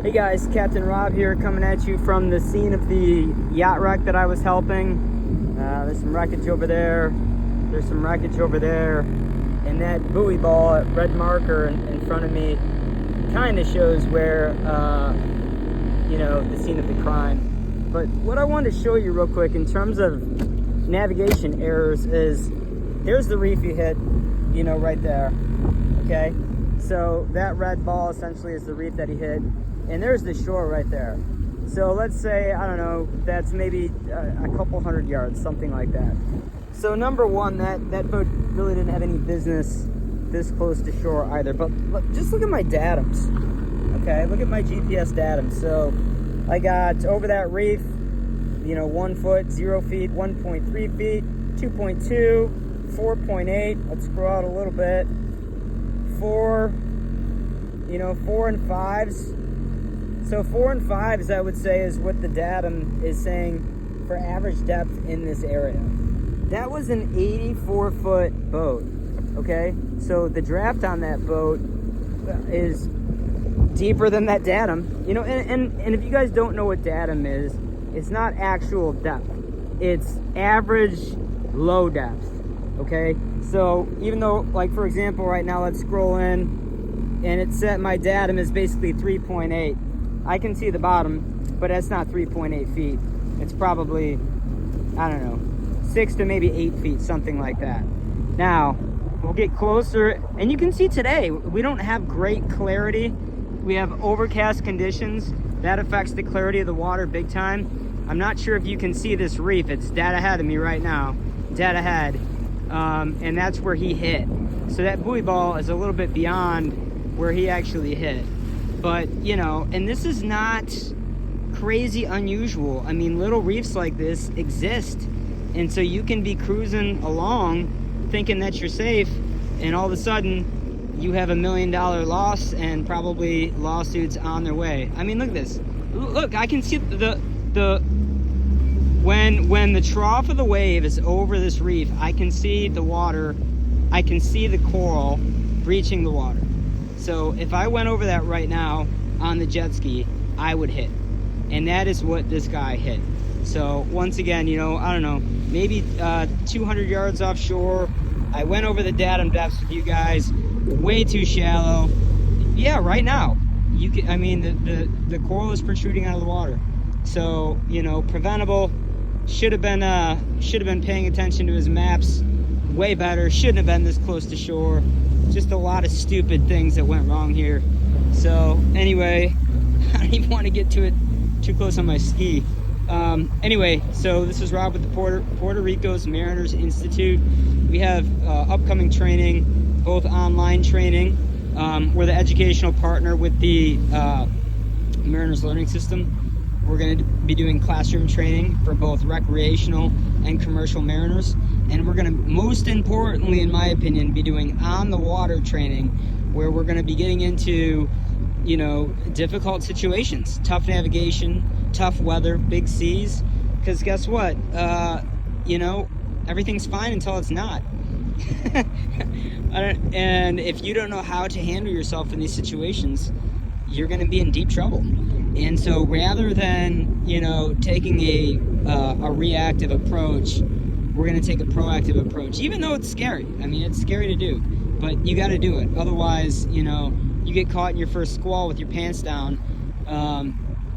Hey guys, Captain Rob here, coming at you from the scene of the yacht wreck that I was helping. There's some wreckage over there, there's some wreckage over there, and that buoy ball, that red marker in front of me, kind of shows where, the scene of the crime. But what I wanted to show you real quick in terms of navigation errors is, there's the reef you hit, right there, okay? So that red ball essentially is the reef that he hit. And there's the shore right there. So let's say, I don't know, that's maybe a couple hundred yards, something like that. So number one, that boat really didn't have any business this close to shore either. But just look at my datums, okay? Look at my GPS datums. So I got over that reef, 1 foot, 0 feet, 1.3 feet, 2.2, 4.8. Let's scroll out a little bit. 4, 4 and 5s. So 4 and 5s, I would say, is what the datum is saying for average depth in this area. That was an 84-foot boat, okay? So the draft on that boat is deeper than that datum. And if you guys don't know what datum is, it's not actual depth. It's average low depth, okay? So even though, like, for example, right now, let's scroll in, and it said my datum is basically 3.8. I can see the bottom, but that's not 3.8 feet. It's probably, I don't know, 6 to maybe 8 feet, something like that. Now, we'll get closer, and you can see today, we don't have great clarity. We have overcast conditions. That affects the clarity of the water big time. I'm not sure if you can see this reef. It's dead ahead of me right now, dead ahead. And that's where he hit. So that buoy ball is a little bit beyond where he actually hit. But, and this is not crazy unusual. I mean, little reefs like this exist. And so you can be cruising along thinking that you're safe, and all of a sudden you have $1 million loss and probably lawsuits on their way. I mean, look at this. Look, I can see when the trough of the wave is over this reef, I can see the water, I can see the coral breaching the water. So if I went over that right now on the jet ski, I would hit. And that is what this guy hit. So once again, I don't know, maybe 200 yards offshore. I went over the datum depths with you guys, way too shallow. Yeah, right now, the coral is protruding out of the water. So, preventable. Should have been paying attention to his maps way better. Shouldn't have been this close to shore. Just a lot of stupid things that went wrong here. So anyway, I don't even want to get to it too close on my ski. Anyway, so this is Rob with the Puerto Rico's Mariners Institute. We have upcoming training, both online training. We're the educational partner with the Mariners Learning System. We're going to be doing classroom training for both recreational and commercial mariners. And we're going to, most importantly, in my opinion, be doing on-the-water training, where we're going to be getting into, difficult situations, tough navigation, tough weather, big seas. Because guess what? Everything's fine until it's not. And if you don't know how to handle yourself in these situations, you're going to be in deep trouble. And so rather than, taking a reactive approach, we're going to take a proactive approach, even though it's scary. I mean, it's scary to do, but you got to do it. Otherwise, you get caught in your first squall with your pants down.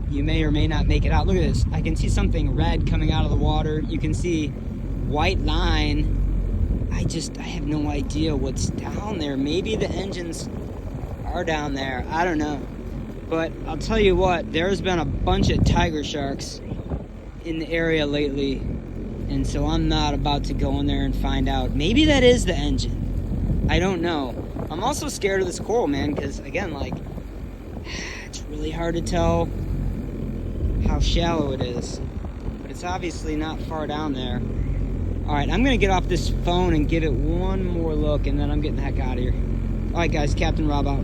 You may or may not make it out. Look at this. I can see something red coming out of the water. You can see white line. I have no idea what's down there. Maybe the engines are down there. I don't know. But I'll tell you what, there's been a bunch of tiger sharks in the area lately. And so I'm not about to go in there and find out. Maybe that is the engine. I don't know. I'm also scared of this coral, man, because, again, it's really hard to tell how shallow it is. But it's obviously not far down there. All right, I'm going to get off this phone and give it one more look, and then I'm getting the heck out of here. All right, guys, Captain Rob out.